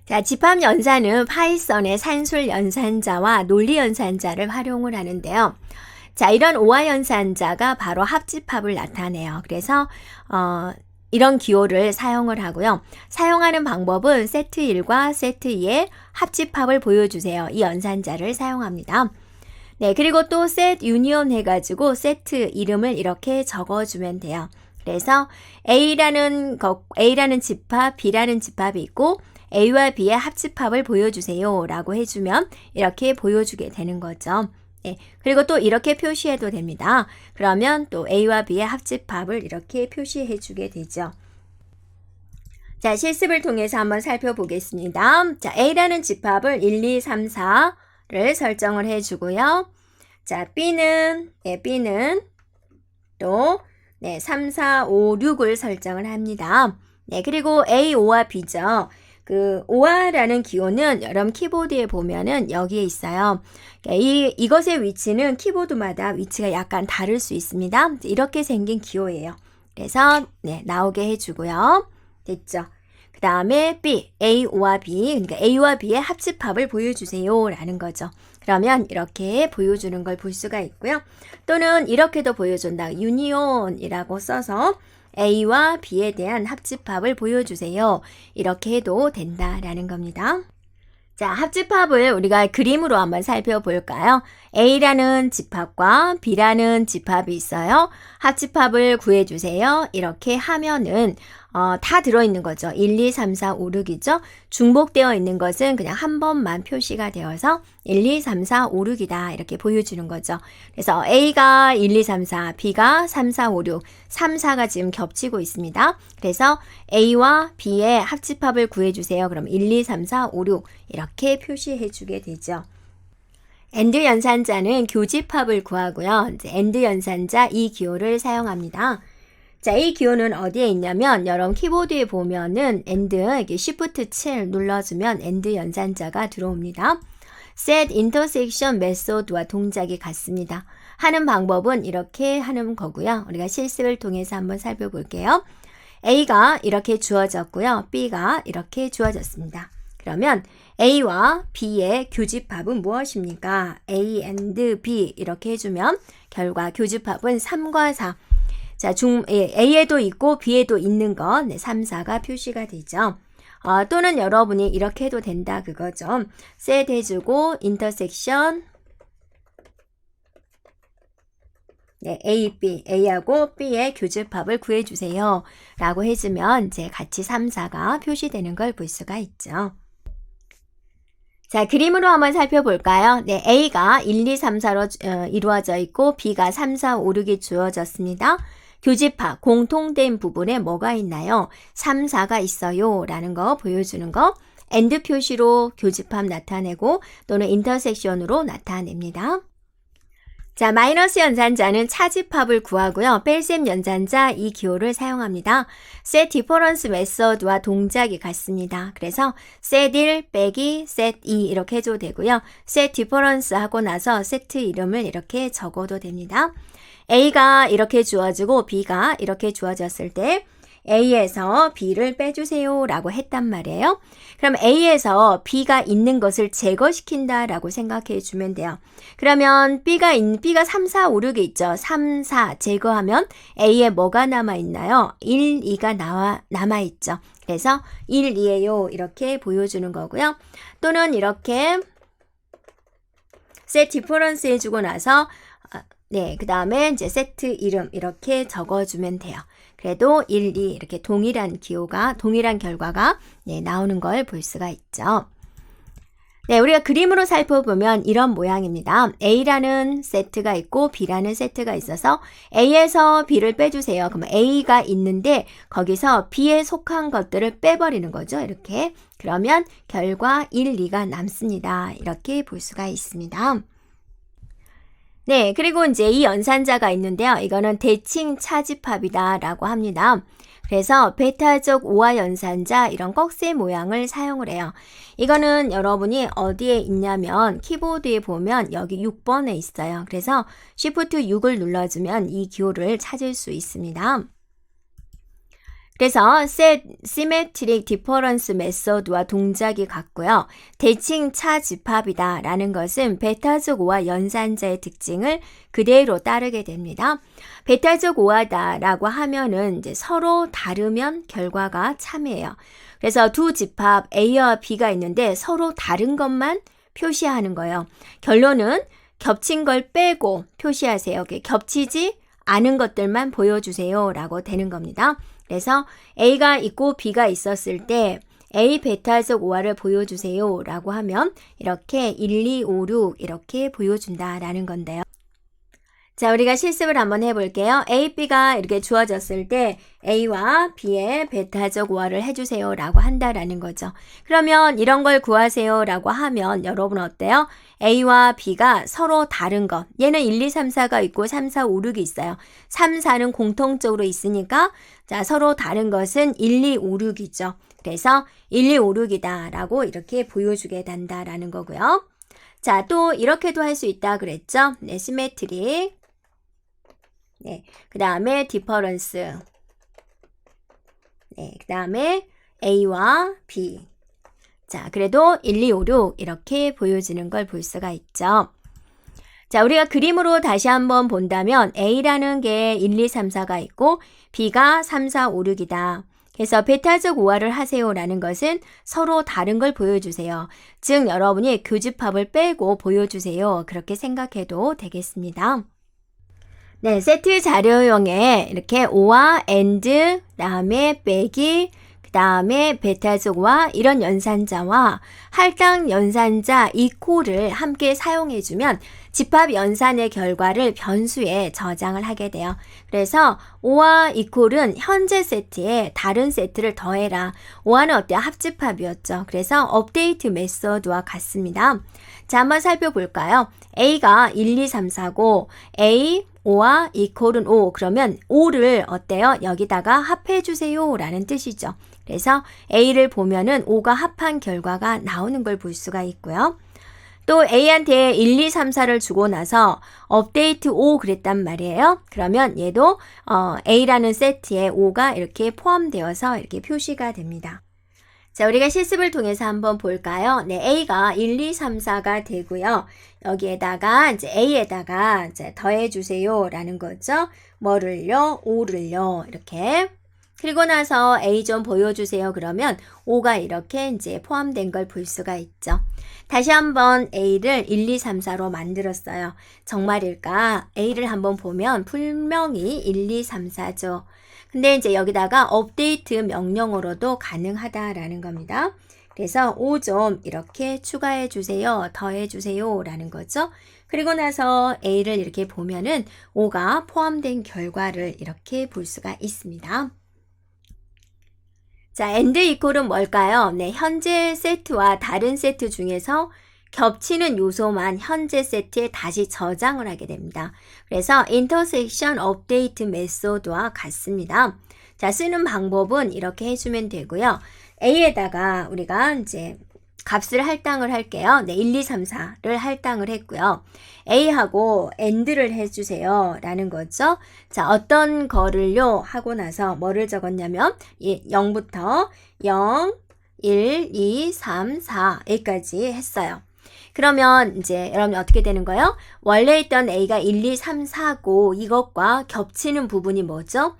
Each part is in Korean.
자, 집합 연산은 파이썬의 산술 연산자와 논리 연산자를 활용을 하는데요. 자, 이런 오화 연산자가 바로 합집합을 나타내요. 그래서 이런 기호를 사용을 하고요. 사용하는 방법은 세트 1과 세트 2의 합집합을 보여주세요. 이 연산자를 사용합니다. 네, 그리고 또 set 유니온 해가지고 세트 이름을 이렇게 적어주면 돼요. 그래서 A라는 집합, B라는 집합이 있고 A와 B의 합집합을 보여주세요 라고 해주면 이렇게 보여주게 되는 거죠. 네, 그리고 또 이렇게 표시해도 됩니다. 그러면 또 A와 B의 합집합을 이렇게 표시해 주게 되죠. 자, 실습을 통해서 한번 살펴보겠습니다. 자, A라는 집합을 1, 2, 3, 4를 설정을 해주고요. 자, B는 또 3, 4, 5, 6을 설정을 합니다. 네, 그리고 A, O와 B죠. 그 오화라는 기호는 여러분 키보드에 보면은 여기에 있어요. 이것의 위치는 키보드마다 위치가 약간 다를 수 있습니다. 이렇게 생긴 기호예요. 그래서 나오게 해주고요. 됐죠? 그 다음에 B, A와 B, 그러니까 A와 B의 합집합을 보여주세요 라는 거죠. 그러면 이렇게 보여주는 걸 볼 수가 있고요. 또는 이렇게도 보여준다. 유니온이라고 써서 A와 B에 대한 합집합을 보여주세요. 이렇게 해도 된다라는 겁니다. 자, 합집합을 우리가 그림으로 한번 살펴볼까요? A라는 집합과 B라는 집합이 있어요. 합집합을 구해주세요. 이렇게 하면은 다 들어있는 거죠. 1, 2, 3, 4, 5, 6이죠. 중복되어 있는 것은 그냥 한 번만 표시가 되어서 1, 2, 3, 4, 5, 6이다. 이렇게 보여주는 거죠. 그래서 A가 1, 2, 3, 4, B가 3, 4, 5, 6, 3, 4가 지금 겹치고 있습니다. 그래서 A와 B의 합집합을 구해주세요. 그럼 1, 2, 3, 4, 5, 6 이렇게 표시해주게 되죠. AND 연산자는 교집합을 구하고요. 이제 AND 연산자 이 기호를 사용합니다. 자, 이 기호는 어디에 있냐면 여러분 키보드에 보면은 AND 이렇게 Shift 7 눌러주면 AND 연산자가 들어옵니다. Set intersection method와 동작이 같습니다. 하는 방법은 이렇게 하는 거고요. 우리가 실습을 통해서 한번 살펴볼게요. A가 이렇게 주어졌고요. B가 이렇게 주어졌습니다. 그러면 A와 B의 교집합은 무엇입니까? A and B 이렇게 해주면 결과 교집합은 3과 4. 자, A에도 있고 B에도 있는 것 3, 4가 표시가 되죠. 또는 여러분이 이렇게 해도 된다 그거죠. set 해주고 intersection A, B, A하고 B의 교집합을 구해주세요 라고 해주면 이제 같이 3, 4가 표시되는 걸 볼 수가 있죠. 자, 그림으로 한번 살펴볼까요? 네, A가 1, 2, 3, 4로 이루어져 있고 B가 3, 4, 5, 6이 주어졌습니다. 교집합, 공통된 부분에 뭐가 있나요? 3, 4가 있어요 라는 거 보여주는 거 AND 표시로 교집합 나타내고 또는 인터섹션으로 나타냅니다. 자, 마이너스 연산자는 차집합을 구하고요. 뺄셈 연산자 이 기호를 사용합니다. set difference method와 동작이 같습니다. 그래서 set 1 빼기 set 2 이렇게 해줘도 되고요. set difference 하고 나서 세트 이름을 이렇게 적어도 됩니다. A가 이렇게 주어지고 B가 이렇게 주어졌을 때 A에서 B를 빼주세요 라고 했단 말이에요. 그럼 A에서 B가 있는 것을 제거시킨다 라고 생각해 주면 돼요. 그러면 B가 3, 4, 5, 6이 있죠. 3, 4 제거하면 A에 뭐가 남아있나요? 1, 2가 남아있죠. 그래서 1, 2예요 이렇게 보여주는 거고요. 또는 이렇게 set difference 해주고 나서 그 다음에 이제 세트 이름 이렇게 적어주면 돼요. 그래도 1, 2 이렇게 동일한 결과가 나오는 걸 볼 수가 있죠. 네, 우리가 그림으로 살펴보면 이런 모양입니다. A라는 세트가 있고 B라는 세트가 있어서 A에서 B를 빼주세요. 그러면 A가 있는데 거기서 B에 속한 것들을 빼버리는 거죠. 이렇게. 그러면 결과 1, 2가 남습니다. 이렇게 볼 수가 있습니다. 네, 그리고 이제 이 연산자가 있는데요. 이거는 대칭 차집합이다 라고 합니다. 그래서 베타적 오화 연산자 이런 꺽쇠 모양을 사용을 해요. 이거는 여러분이 어디에 있냐면 키보드에 보면 여기 6번에 있어요. 그래서 Shift 6을 눌러주면 이 기호를 찾을 수 있습니다. 그래서 set symmetric difference 메소드와 동작이 같고요. 대칭 차집합이다 라는 것은 베타적 오화 연산자의 특징을 그대로 따르게 됩니다. 베타적 오화다 라고 하면은 이제 서로 다르면 결과가 참이에요. 그래서 두 집합 A와 B가 있는데 서로 다른 것만 표시하는 거예요. 결론은 겹친 걸 빼고 표시하세요. 겹치지 않은 것들만 보여주세요 라고 되는 겁니다. 그래서 A가 있고 B가 있었을 때 A 베타적 오화를 보여주세요 라고 하면 이렇게 1, 2, 5, 6 이렇게 보여준다 라는 건데요. 자, 우리가 실습을 한번 해볼게요. A, B가 이렇게 주어졌을 때 A와 B의 베타적 오화를 해주세요 라고 한다라는 거죠. 그러면 이런 걸 구하세요 라고 하면 여러분 어때요? A와 B가 서로 다른 것. 얘는 1, 2, 3, 4가 있고 3, 4, 5, 6이 있어요. 3, 4는 공통적으로 있으니까 자, 서로 다른 것은 1, 2, 5, 6이죠. 그래서 1, 2, 5, 6이다 라고 이렇게 보여주게 된다라는 거고요. 자, 또 이렇게도 할 수 있다 그랬죠? 네, 시메트릭. 네, 그 다음에 디퍼런스. 네, 그 다음에 A와 B. 자, 그래도 1, 2, 5, 6 이렇게 보여지는 걸 볼 수가 있죠. 자, 우리가 그림으로 다시 한번 본다면 A라는 게 1, 2, 3, 4가 있고 B가 3, 4, 5, 6이다. 그래서 베타적 오화를 하세요라는 것은 서로 다른 걸 보여주세요. 즉 여러분이 교집합을 빼고 보여주세요. 그렇게 생각해도 되겠습니다. 네, 세트 자료용에 이렇게 오와 and, 그다음에 빼기, 그다음에 베타적 오화 이런 연산자와 할당 연산자 이코를 함께 사용해주면 집합 연산의 결과를 변수에 저장을 하게 돼요. 그래서 오와 이콜은 현재 세트에 다른 세트를 더해라. 오와는 어때요? 합집합이었죠. 그래서 업데이트 메소드와 같습니다. 자, 한번 살펴볼까요? A가 1, 2, 3, 4고 A, 5와 이콜은 5. 그러면 5를 어때요? 여기다가 합해주세요 라는 뜻이죠. 그래서 A를 보면은 5가 합한 결과가 나오는 걸 볼 수가 있고요. 또 A한테 1, 2, 3, 4를 주고 나서 업데이트 5 그랬단 말이에요. 그러면 얘도 A라는 세트에 5가 이렇게 포함되어서 이렇게 표시가 됩니다. 자, 우리가 실습을 통해서 한번 볼까요? 네, A가 1, 2, 3, 4가 되고요. 여기에다가 이제 A에다가 이제 더해주세요 라는 거죠. 뭐를요? 5를요. 이렇게. 그리고 나서 A 좀 보여주세요. 그러면 5가 이렇게 이제 포함된 걸 볼 수가 있죠. 다시 한번 A를 1, 2, 3, 4로 만들었어요. 정말일까? A를 한번 보면 분명히 1, 2, 3, 4죠. 근데 이제 여기다가 업데이트 명령어로도 가능하다라는 겁니다. 그래서 5 좀 이렇게 추가해 주세요. 더해 주세요. 라는 거죠. 그리고 나서 A를 이렇게 보면은 5가 포함된 결과를 이렇게 볼 수가 있습니다. 자, and equal은 뭘까요? 네, 현재 세트와 다른 세트 중에서 겹치는 요소만 현재 세트에 다시 저장을 하게 됩니다. 그래서 intersection update 메소드와 같습니다. 자, 쓰는 방법은 이렇게 해주면 되고요. A에다가 우리가 이제 값을 할당을 할게요. 네, 1, 2, 3, 4를 할당을 했고요. A하고 AND를 해주세요. 라는 거죠. 자, 어떤 거를요? 하고 나서 뭐를 적었냐면 0부터 0, 1, 2, 3, 4 여기까지 했어요. 그러면 이제 여러분 어떻게 되는 거예요? 원래 있던 A가 1, 2, 3, 4고 이것과 겹치는 부분이 뭐죠?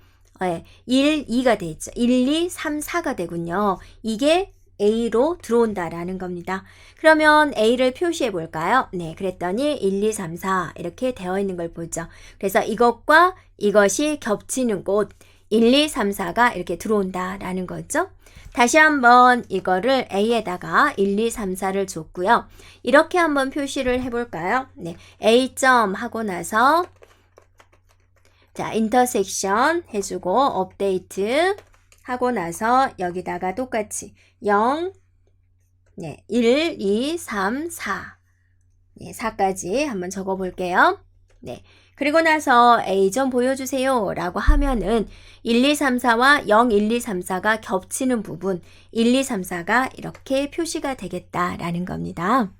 1, 2가 돼 있죠. 1, 2, 3, 4가 되군요. 이게 A로 들어온다라는 겁니다. 그러면 A를 표시해 볼까요? 네, 그랬더니 1, 2, 3, 4 이렇게 되어 있는 걸 보죠. 그래서 이것과 이것이 겹치는 곳 1, 2, 3, 4가 이렇게 들어온다라는 거죠. 다시 한번 이거를 A에다가 1, 2, 3, 4를 줬고요. 이렇게 한번 표시를 해볼까요? 네, A 점 하고 나서 자, 인터섹션 해주고 업데이트 하고 나서 여기다가 똑같이 0, 네, 1, 2, 3, 4 네, 4까지 한번 적어 볼게요. 네, 그리고 나서 A 좀 보여주세요 라고 하면은 1, 2, 3, 4와 0, 1, 2, 3, 4가 겹치는 부분 1, 2, 3, 4가 이렇게 표시가 되겠다라는 겁니다.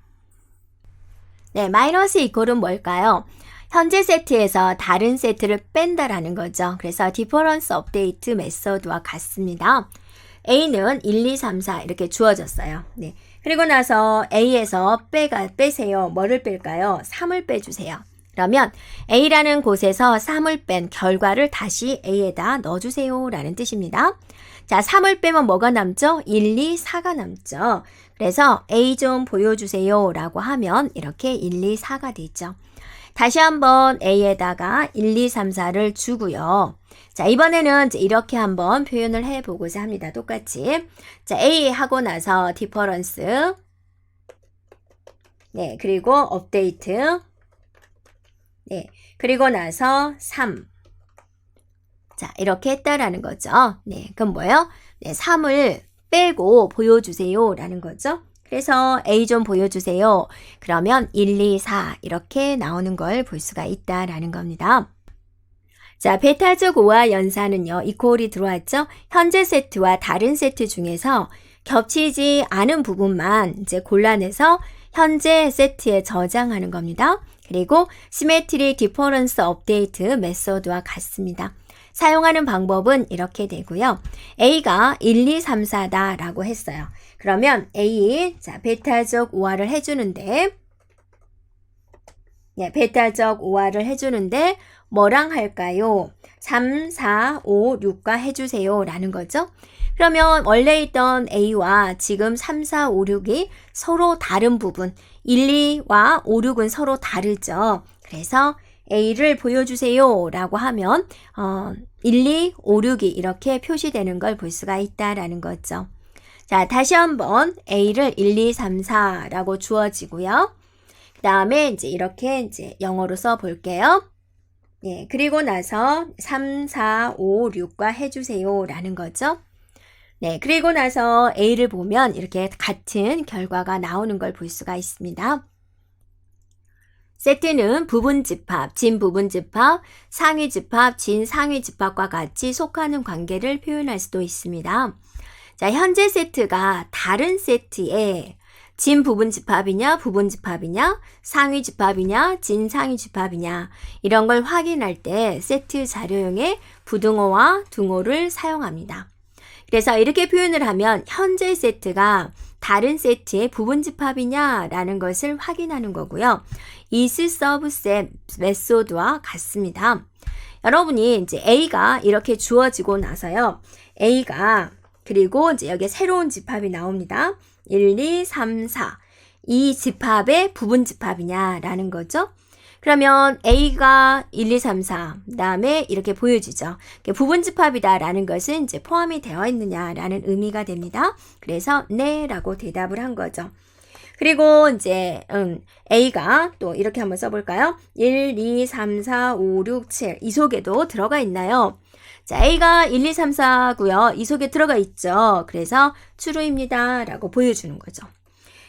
네, 마이너스 이퀄은 뭘까요? 현재 세트에서 다른 세트를 뺀다라는 거죠. 그래서 디퍼런스 업데이트 메서드와 같습니다. A는 1, 2, 3, 4 이렇게 주어졌어요. 네. 그리고 나서 A에서 빼세요. 뭐를 뺄까요? 3을 빼주세요. 그러면 A라는 곳에서 3을 뺀 결과를 다시 A에다 넣어주세요 라는 뜻입니다. 자, 3을 빼면 뭐가 남죠? 1, 2, 4가 남죠. 그래서 A 좀 보여주세요 라고 하면 이렇게 1, 2, 4가 되죠. 다시 한번 A에다가 1, 2, 3, 4를 주고요. 자, 이번에는 이렇게 한번 표현을 해보고자 합니다. 똑같이. 자, A 하고 나서 디퍼런스. 네, 그리고 업데이트. 네, 그리고 나서 3. 자, 이렇게 했다라는 거죠. 네, 그럼 뭐예요? 네, 3을 빼고 보여주세요 라는 거죠. 그래서 A 좀 보여주세요. 그러면 1, 2, 4 이렇게 나오는 걸 볼 수가 있다라는 겁니다. 자, 베타적 오화 연산은요. 이퀄이 들어왔죠? 현재 세트와 다른 세트 중에서 겹치지 않은 부분만 이제 골라내서 현재 세트에 저장하는 겁니다. 그리고 시메트리 디퍼런스 업데이트 메서드와 같습니다. 사용하는 방법은 이렇게 되고요. A가 1, 2, 3, 4다 라고 했어요. 그러면 A, 자, 베타적 오화를 해주는데, 네, 베타적 오화를 해주는데, 뭐랑 할까요? 3, 4, 5, 6과 해주세요 라는 거죠. 그러면 원래 있던 A와 지금 3, 4, 5, 6이 서로 다른 부분, 1, 2와 5, 6은 서로 다르죠. 그래서 A를 보여주세요 라고 하면 1, 2, 5, 6이 이렇게 표시되는 걸 볼 수가 있다라는 거죠. 자, 다시 한번 A를 1, 2, 3, 4라고 주어지고요. 그 다음에 이제 이렇게 이제 영어로 써 볼게요. 예, 그리고 나서 3, 4, 5, 6과 해주세요 라는 거죠. 네, 그리고 나서 A를 보면 이렇게 같은 결과가 나오는 걸 볼 수가 있습니다. 세트는 부분 집합, 진 부분 집합, 상위 집합, 진 상위 집합과 같이 속하는 관계를 표현할 수도 있습니다. 자, 현재 세트가 다른 세트에 진 부분 집합이냐, 부분 집합이냐, 상위 집합이냐, 진 상위 집합이냐 이런 걸 확인할 때 세트 자료용의 부등호와 등호를 사용합니다. 그래서 이렇게 표현을 하면 현재 세트가 다른 세트의 부분 집합이냐 라는 것을 확인하는 거고요. is subset 메소드와 같습니다. 여러분이 이제 A가 이렇게 주어지고 나서요. A가 그리고 이제 여기에 새로운 집합이 나옵니다. 1, 2, 3, 4. 이 집합의 부분 집합이냐라는 거죠. 그러면 A가 1, 2, 3, 4. 그 다음에 이렇게 보여지죠. 부분 집합이다라는 것은 이제 포함이 되어 있느냐라는 의미가 됩니다. 그래서 네 라고 대답을 한 거죠. 그리고 이제 A가 또 이렇게 한번 써볼까요? 1, 2, 3, 4, 5, 6, 7. 이 속에도 들어가 있나요? 자, A가 1, 2, 3, 4고요. 이 속에 들어가 있죠. 그래서 true입니다. 라고 보여주는 거죠.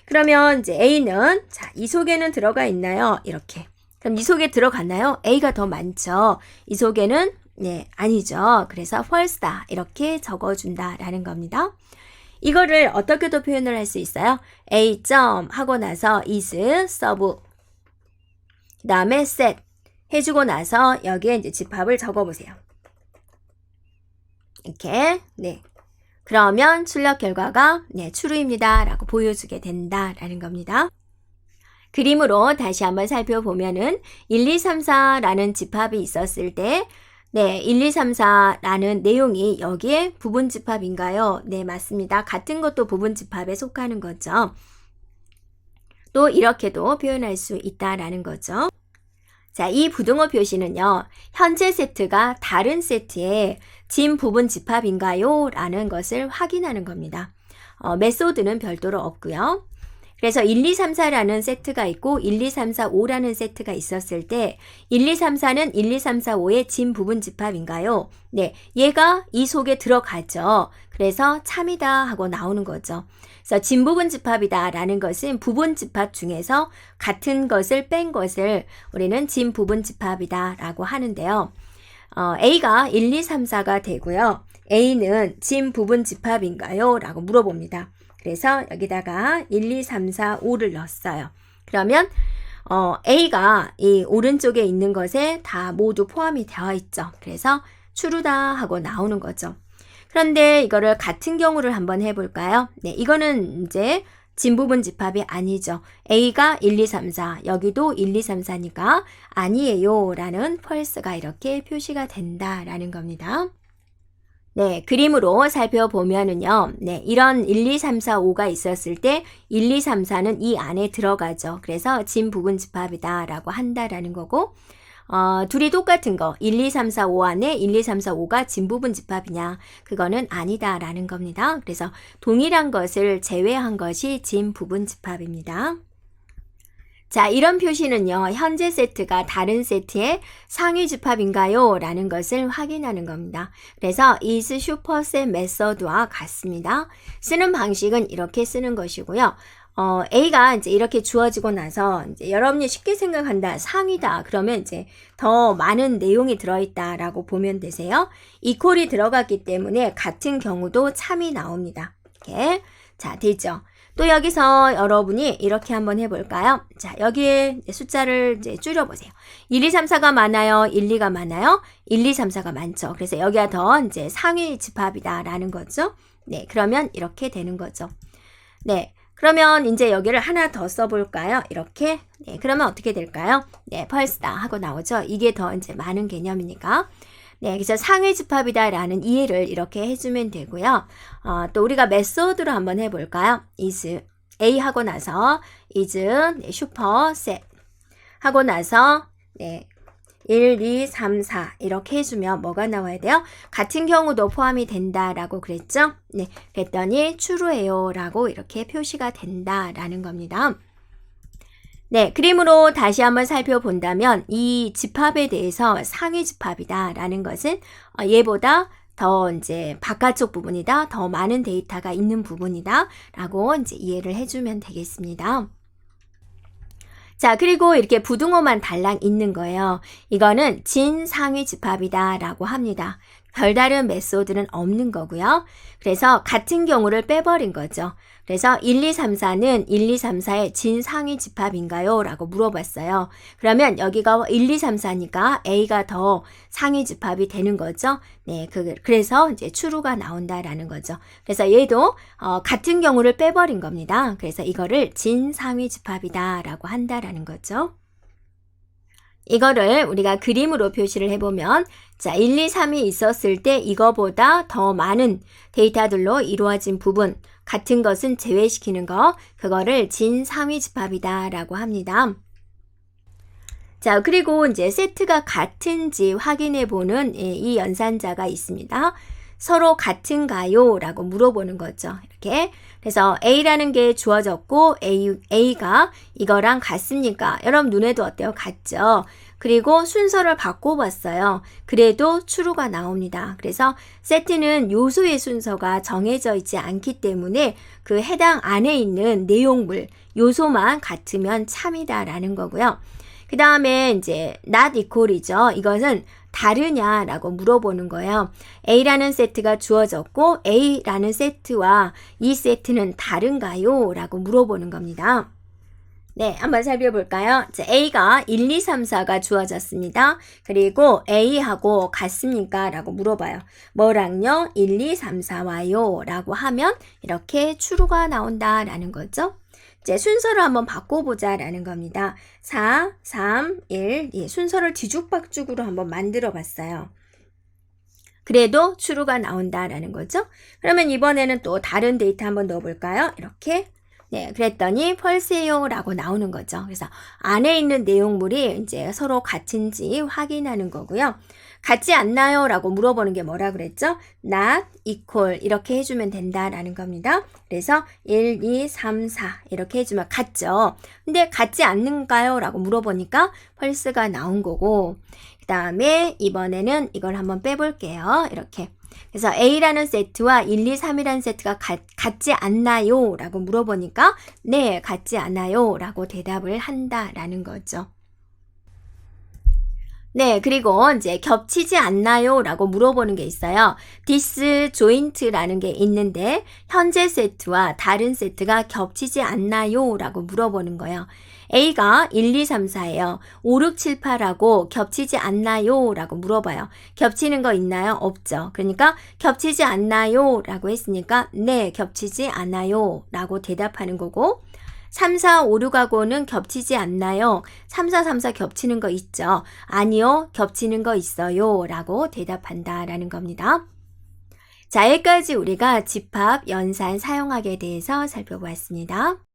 그러면 이제 A는 자, 이 속에는 들어가 있나요? 이렇게. 그럼 이 속에 들어갔나요? A가 더 많죠. 이 속에는 네, 아니죠. 그래서 false다. 이렇게 적어준다라는 겁니다. 이거를 어떻게도 표현을 할 수 있어요? A 점 하고 나서 is sub 그 다음에 set 해주고 나서 여기에 이제 집합을 적어보세요. 이렇게 네. 그러면 출력 결과가 네, true입니다. 라고 보여주게 된다라는 겁니다. 그림으로 다시 한번 살펴보면은 1, 2, 3, 4라는 집합이 있었을 때 네, 1, 2, 3, 4라는 내용이 여기에 부분 집합인가요? 네, 맞습니다. 같은 것도 부분 집합에 속하는 거죠. 또 이렇게도 표현할 수 있다라는 거죠. 자, 이 부등호 표시는요. 현재 세트가 다른 세트의 진 부분 집합인가요? 라는 것을 확인하는 겁니다. 메소드는 별도로 없고요. 그래서 1, 2, 3, 4라는 세트가 있고 1, 2, 3, 4, 5라는 세트가 있었을 때 1, 2, 3, 4는 1, 2, 3, 4, 5의 진 부분 집합인가요? 네, 얘가 이 속에 들어가죠. 그래서 참이다 하고 나오는 거죠. 그래서 진 부분 집합이다 라는 것은 부분 집합 중에서 같은 것을 뺀 것을 우리는 진 부분 집합이다 라고 하는데요. A가 1, 2, 3, 4가 되고요. A는 진 부분 집합인가요? 라고 물어봅니다. 그래서 여기다가 1, 2, 3, 4, 5를 넣었어요. 그러면 A가 이 오른쪽에 있는 것에 다 모두 포함이 되어 있죠. 그래서 true다 하고 나오는 거죠. 그런데 이거를 같은 경우를 한번 해볼까요? 네, 이거는 이제 진부분 집합이 아니죠. A가 1, 2, 3, 4, 여기도 1, 2, 3, 4니까 아니에요 라는 false가 이렇게 표시가 된다라는 겁니다. 네, 그림으로 살펴보면은요. 네, 이런 1, 2, 3, 4, 5가 있었을 때 1, 2, 3, 4는 이 안에 들어가죠. 그래서 진부분 집합이다 라고 한다라는 거고 둘이 똑같은 거 1, 2, 3, 4, 5 안에 1, 2, 3, 4, 5가 진부분 집합이냐 그거는 아니다 라는 겁니다. 그래서 동일한 것을 제외한 것이 진부분 집합입니다. 자, 이런 표시는요. 현재 세트가 다른 세트의 상위 집합인가요? 라는 것을 확인하는 겁니다. 그래서 is superset method와 같습니다. 쓰는 방식은 이렇게 쓰는 것이고요. A가 이제 이렇게 주어지고 나서 이제 여러분이 쉽게 생각한다. 상위다. 그러면 이제 더 많은 내용이 들어있다라고 보면 되세요. equal이 들어갔기 때문에 같은 경우도 참이 나옵니다. 이렇게. 자, 되죠? 또 여기서 여러분이 이렇게 한번 해볼까요? 자, 여기에 숫자를 이제 줄여보세요. 1, 2, 3, 4가 많아요? 1, 2가 많아요? 1, 2, 3, 4가 많죠. 그래서 여기가 더 이제 상위 집합이다라는 거죠. 네, 그러면 이렇게 되는 거죠. 네, 그러면 이제 여기를 하나 더 써볼까요? 이렇게. 네, 그러면 어떻게 될까요? 네, false다 하고 나오죠. 이게 더 이제 많은 개념이니까. 네, 그래서 상위 집합이다라는 이해를 이렇게 해주면 되고요. 또 우리가 메소드로 한번 해볼까요? is A 하고 나서 is 네, superset 하고 나서 네, 1, 2, 3, 4 이렇게 해주면 뭐가 나와야 돼요? 같은 경우도 포함이 된다라고 그랬죠? 네, 그랬더니 true예요 라고 이렇게 표시가 된다라는 겁니다. 네, 그림으로 다시 한번 살펴본다면 이 집합에 대해서 상위 집합이다 라는 것은 얘보다 더 이제 바깥쪽 부분이다, 더 많은 데이터가 있는 부분이다 라고 이제 이해를 해주면 되겠습니다. 자, 그리고 이렇게 부등호만 달랑 있는 거예요. 이거는 진상위 집합이다 라고 합니다. 별다른 메소드는 없는 거고요. 그래서 같은 경우를 빼버린 거죠. 그래서 1, 2, 3, 4는 1, 2, 3, 4의 진상위 집합인가요? 라고 물어봤어요. 그러면 여기가 1, 2, 3, 4니까 A가 더 상위 집합이 되는 거죠. 네, 그래서 이제 true가 나온다라는 거죠. 그래서 얘도 같은 경우를 빼버린 겁니다. 그래서 이거를 진상위 집합이다 라고 한다라는 거죠. 이거를 우리가 그림으로 표시를 해보면 자, 1, 2, 3이 있었을 때 이거보다 더 많은 데이터들로 이루어진 부분 같은 것은 제외시키는 거 그거를 진상위 집합이다 라고 합니다. 자, 그리고 이제 세트가 같은지 확인해 보는 이 연산자가 있습니다. 서로 같은가요? 라고 물어보는 거죠. 이렇게. 그래서 A라는 게 주어졌고 A가 이거랑 같습니까? 여러분 눈에도 어때요? 같죠? 그리고 순서를 바꿔봤어요. 그래도 true가 나옵니다. 그래서 세트는 요소의 순서가 정해져 있지 않기 때문에 그 해당 안에 있는 내용물, 요소만 같으면 참이다라는 거고요. 그 다음에 이제 not equal이죠. 이것은 다르냐라고 물어보는 거예요. A라는 세트가 주어졌고 A라는 세트와 이 세트는 다른가요? 라고 물어보는 겁니다. 네, 한번 살펴볼까요? 자, A가 1, 2, 3, 4가 주어졌습니다. 그리고 A하고 같습니까? 라고 물어봐요. 뭐랑요? 1, 2, 3, 4와요. 라고 하면 이렇게 true가 나온다라는 거죠. 이제 순서를 한번 바꿔보자 라는 겁니다. 4, 3, 1 예, 순서를 뒤죽박죽으로 한번 만들어 봤어요. 그래도 true가 나온다라는 거죠. 그러면 이번에는 또 다른 데이터 한번 넣어볼까요? 이렇게 네, 그랬더니 false예요 라고 나오는 거죠. 그래서 안에 있는 내용물이 이제 서로 같은지 확인하는 거고요. 같지 않나요? 라고 물어보는 게 뭐라 그랬죠? not equal 이렇게 해주면 된다라는 겁니다. 그래서 1, 2, 3, 4 이렇게 해주면 같죠. 근데 같지 않는가요? 라고 물어보니까 false가 나온 거고 그 다음에 이번에는 이걸 한번 빼볼게요. 이렇게 그래서 A라는 세트와 1, 2, 3이라는 세트가 같지 않나요? 라고 물어보니까 네, 같지 않아요 라고 대답을 한다라는 거죠. 네, 그리고 이제 겹치지 않나요? 라고 물어보는 게 있어요. disjoint라는 게 있는데 현재 세트와 다른 세트가 겹치지 않나요? 라고 물어보는 거예요. A가 1, 2, 3, 4예요. 5, 6, 7, 8하고 겹치지 않나요? 라고 물어봐요. 겹치는 거 있나요? 없죠. 그러니까 겹치지 않나요? 라고 했으니까 네, 겹치지 않아요. 라고 대답하는 거고 3, 4, 5, 6하고는 겹치지 않나요? 3, 4, 3, 4 겹치는 거 있죠. 아니요, 겹치는 거 있어요. 라고 대답한다 라는 겁니다. 자, 여기까지 우리가 집합, 연산, 사용하기에 대해서 살펴보았습니다.